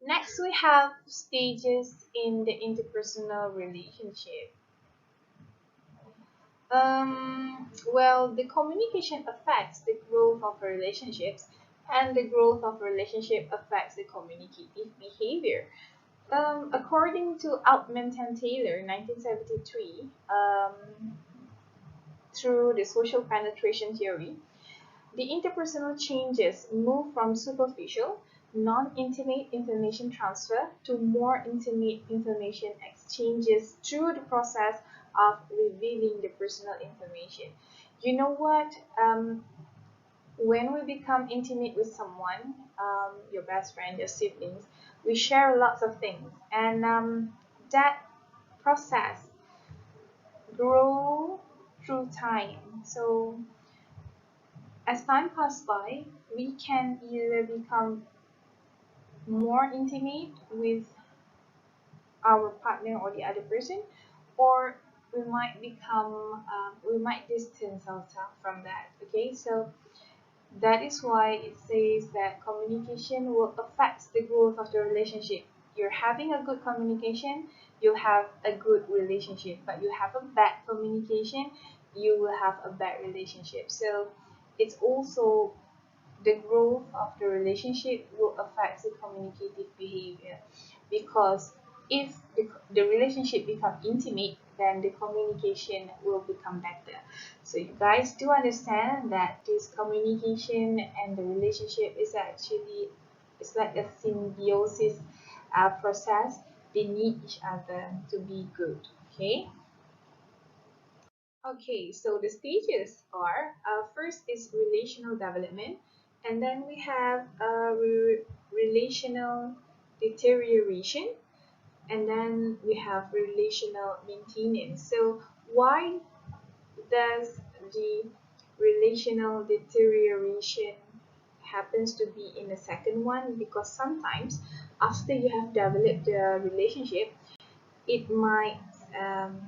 Next, we have stages in the interpersonal relationship. Well, the communication affects the growth of relationships, and the growth of relationship affects the communicative behavior. According to Altman and Taylor, 1973, through the social penetration theory, the interpersonal changes move from superficial, non-intimate information transfer to more intimate information exchanges through the process of revealing the personal information. You know what? When we become intimate with someone, your best friend, your siblings, we share lots of things, and that process grow through time. So as time passes by, we can either become more intimate with our partner or the other person, or we might distance ourselves from that. Okay, so that is why it says that communication will affect the growth of the relationship. You're having a good communication, you'll have a good relationship, but you have a bad communication, you will have a bad relationship. So it's also the growth of the relationship will affect the communicative behavior, because if the relationship become intimate, then the communication will become better. So you guys do understand that this communication and the relationship is actually, it's like a symbiosis process. They need each other to be good. Okay. Okay, so the stages are, first is relational development, and then we have relational deterioration, and then we have relational maintenance. So why does the relational deterioration happens to be in the second one? Because sometimes after you have developed the relationship, it might um,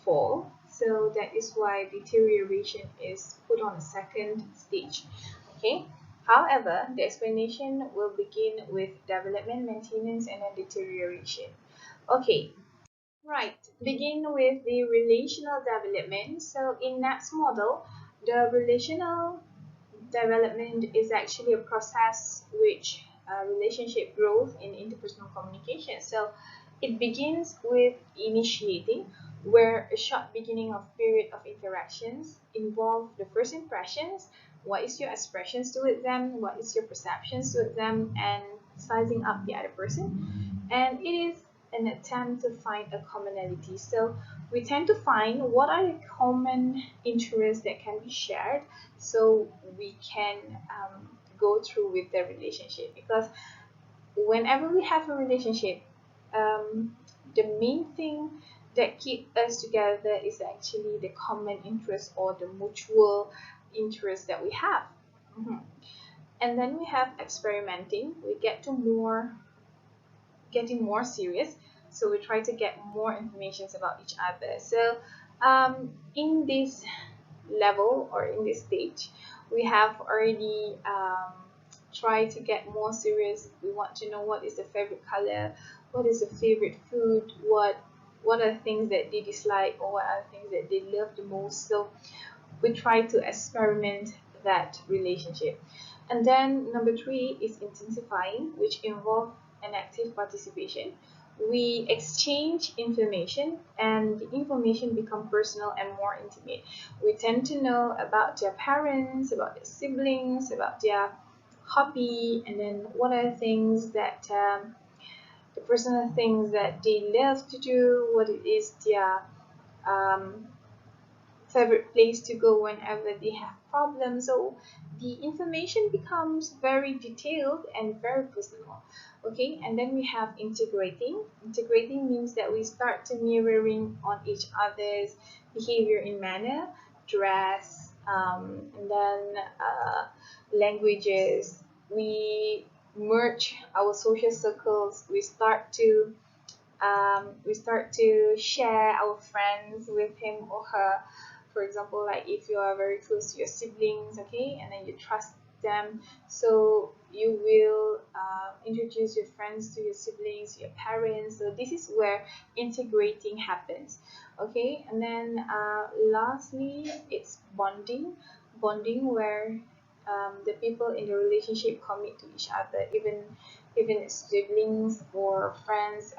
fall. So that is why deterioration is put on a second stage. Okay. However, the explanation will begin with development, maintenance, and then deterioration. Okay. Right. Begin with the relational development. So in Nat's model, the relational development is actually a process which relationship growth in interpersonal communication. So it begins with initiating, where a short beginning of period of interactions involve the first impressions. What is your expressions toward them? What is your perceptions toward them? And sizing up the other person. And it is an attempt to find a commonality. So we tend to find what are the common interests that can be shared, so we can go through with the relationship. Because whenever we have a relationship, um, the main thing that keep us together is actually the common interest or the mutual interest that we have. Mhm. And then we have experimenting. We get to more getting more serious, so we try to get more information about each other. So in this level or in this stage, we have already tried to get more serious. We want to know what is the favorite color, what is the favorite food, what are the things that they dislike, or what are the things that they love the most. So we try to experiment that relationship. And then number three is intensifying, which involves an active participation. We exchange information, and the information become personal and more intimate. We tend to know about their parents, about their siblings, about their hobby, and then what are the things that the personal things that they love to do, what it is their um, favorite place to go whenever they have problems. So the information becomes very detailed and very personal. Okay, and then we have integrating. Integrating means that we start to mirroring on each other's behavior in manner, dress, and then languages. We merge our social circles. We start to share our friends with him or her. For example, like if you are very close to your siblings, okay, and then you trust them. So you will introduce your friends to your siblings, your parents. So this is where integrating happens. Okay, and then lastly, it's bonding where the people in the relationship commit to each other, even siblings or friends,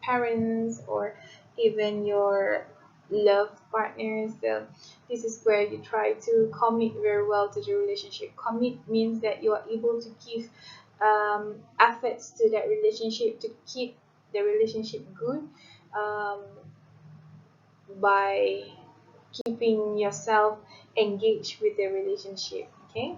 parents, or even your love partners. So this is where you try to commit very well to the relationship. Commit means that you are able to give efforts to that relationship to keep the relationship good, um, by keeping yourself engaged with the relationship. Okay,